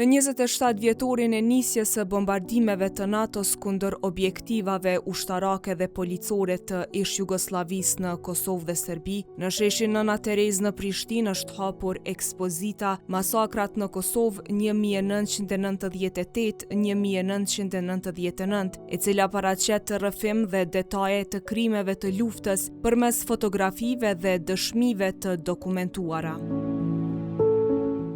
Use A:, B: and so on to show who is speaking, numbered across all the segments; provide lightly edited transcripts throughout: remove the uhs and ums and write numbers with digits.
A: Në 27 vjetorin e nisjes së bombardimeve të NATO-s kundër objektivave ushtarake dhe policore të ish-Jugosllavisë në Kosovë dhe Serbi, në sheshin Nëna Terezë në Prishtinë është hapur ekspozita Masakrat në Kosovë 1998-1999, e cila paraqet rrëfim dhe detaje të krimeve të luftës përmes fotografive dhe dëshmive të dokumentuara.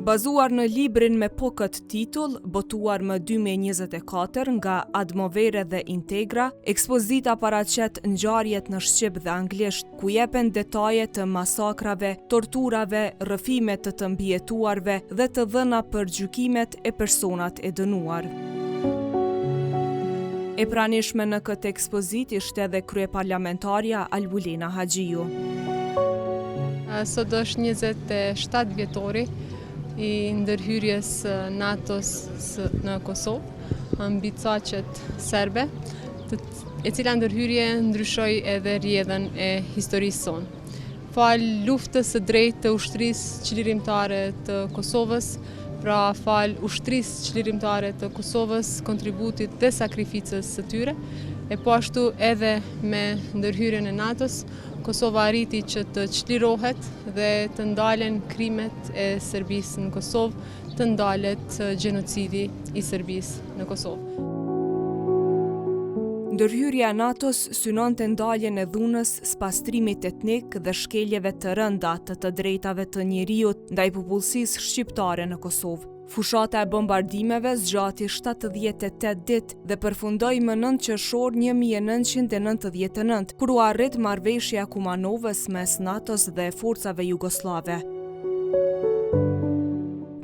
A: Bazuar në librin me po këtë titull, botuar më 2024 nga Admovere dhe Integra, ekspozita paraqet ngjarjet në shqip dhe anglisht, ku jepen detaje të masakrave, torturave, rrëfime të mbijetuarve dhe të dhëna për gjykimet e personat e dënuar. E pranishme në këtë ekspozit ishte edhe kryeparlamentarja Albulina Haxhiu.
B: Sot është 27 vjetori i ndërhyrjes NATO-s në Kosovë, mbi caqet serbe, e cila ndërhyrje ndryshoi edhe rrjedhën e historisë sonë. Fal luftës së drejtë të ushtrisë çlirimtare të Kosovës, pra fal ushtrisë çlirimtare të Kosovës, kontributit dhe sakrificës së tyre, e po ashtu edhe me ndërhyrjen e NATO-s, Kosova arriti që të çlirohet dhe të ndalen krimet e Serbisë në Kosovë, të ndalet gjenocidi i Serbisë në Kosovë.
A: Ndërhyrja e NATO-s synon të ndaljen e dhunës, spastrimit etnik dhe shkeljeve të rënda të drejtave të njeriut ndaj popullsisë shqiptare në Kosovë. Fushata e bombardimeve zgjati 78 ditë dhe përfundoi më 9 qershor 1999, kur u arrit marrëveshja e Kumanovës mes NATO-s dhe forcave jugosllave.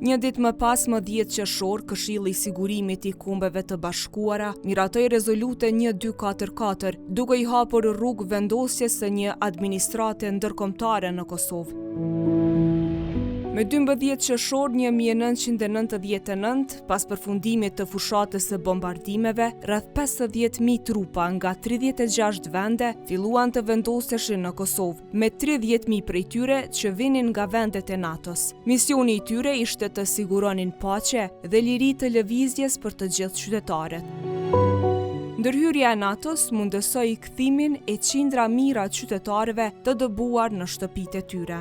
A: Një ditë më pas, më 10 qershor, Këshilli i Sigurimit i Kombeve të Bashkuara miratoi rezolute 1244, duke i hapur rrugë vendosjes së një administrate ndërkombëtare në Kosovë. Me 12 qershor 1999, pas përfundimit të fushatës së bombardimeve, rreth 50.000 trupa nga 36 vende filluan të vendoseshin në Kosovë, me 30.000 prej tyre që vinin nga vendet e NATO-s. Misioni i tyre ishte të siguronin paqe dhe liri të lëvizjes për të gjithë qytetarët. Ndërhyrja e NATO-s mundësoi kthimin e qindra mijëra qytetarëve të dëbuar në shtëpitë e tyre.